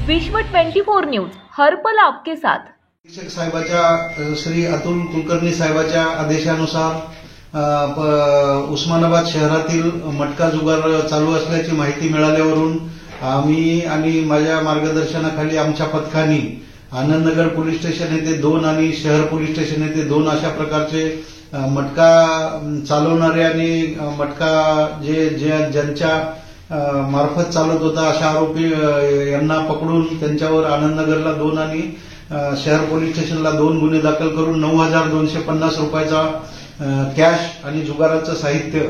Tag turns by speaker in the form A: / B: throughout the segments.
A: विश्व 24 न्यूज हर पल आपके साथ।
B: शिक्षक साहेबाच्या श्री अतुल कुलकर्णी साहेबाच्या आदेशानुसार उस्मानाबाद शहरातील मटका जुगार चालू असल्याची माहिती मिळाल्यावरून आम्ही आणि माझ्या मार्गदर्शनाखाली आमच्या पथकाने आनंदनगर पोलीस स्टेशन येथे 2 आणि शहर पोलीस स्टेशन येथे 2 अशा प्रकारचे मटका चालवणारे आणि मटका ज्यांच्या मार्फत चालत होता अशा आरोपी यांना पकडून त्यांच्यावर आनंदनगरला 2 आणि शहर पोलीस स्टेशनला 2 गुन्हे दाखल करून 9,250 रुपयाचा कॅश आणि जुगाराचं साहित्य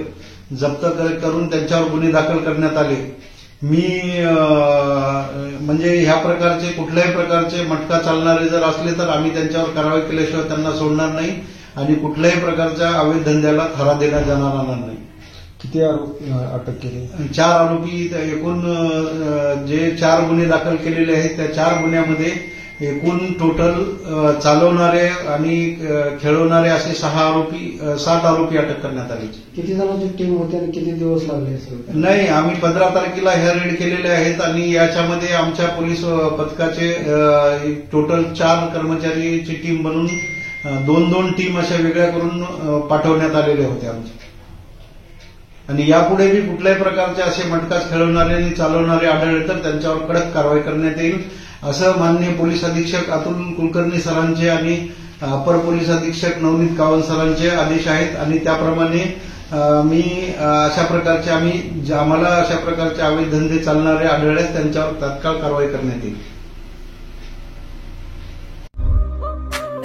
B: जप्त करून त्यांच्यावर गुन्हे दाखल करण्यात आले। मी म्हणजे ह्या प्रकारचे कुठल्याही प्रकारचे मटका चालणारे जर असले तर आम्ही त्यांच्यावर कारवाई केल्याशिवाय त्यांना सोडणार नाही आणि कुठल्याही प्रकारच्या अवैध धंद्याला थारा देण्यात जाणार नाही।
C: किती आरोपी अटक केले?
B: 4 आरोपी एकूण जे 4 गुन्हे दाखल केलेले आहेत त्या 4 गुन्ह्यामध्ये एकूण टोटल चालवणारे आणि खेळवणारे असे 7 आरोपी अटक करण्यात आले।
C: किती जणांची टीम होती आणि किती दिवस लागले?
B: नाही, आम्ही 15 तारखेला ह्या रेड केलेले आहेत आणि याच्यामध्ये आमच्या पोलीस पथकाचे टोटल 4 कर्मचारीची टीम बनून 2-2 टीम अशा वेगळ्या करून पाठवण्यात आलेल्या होत्या आमच्या। आणि यापुढे भी कुठल्याही प्रकारचे असे मटकाच खेळवणारे आणि चालवणारे आढळले तर त्यांच्यावर कडक कारवाई करण्यात येईल असं माननीय पोलीस अधीक्षक अतुल कुलकर्णी सरांचे आणि अपर पोलीस अधीक्षक नवनीत कावल सरांचे आदेश आहेत आणि त्याप्रमाणे मी अशा प्रकारचे आम्हाला अशा प्रकारचे अवैध धंदे चालणारे आढळले त्यांच्यावर तात्काळ कारवाई करण्यात येईल।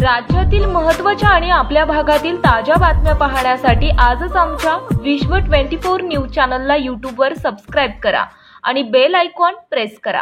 A: राज्यातील महत्त्वाच्या आणि आपल्या भागातील ताज्या बातम्या पाहण्यासाठी आजच आमच्या विश्व 24 न्यूज चॅनलला YouTube वर सबस्क्राईब करा आणि बेल आयकॉन प्रेस करा।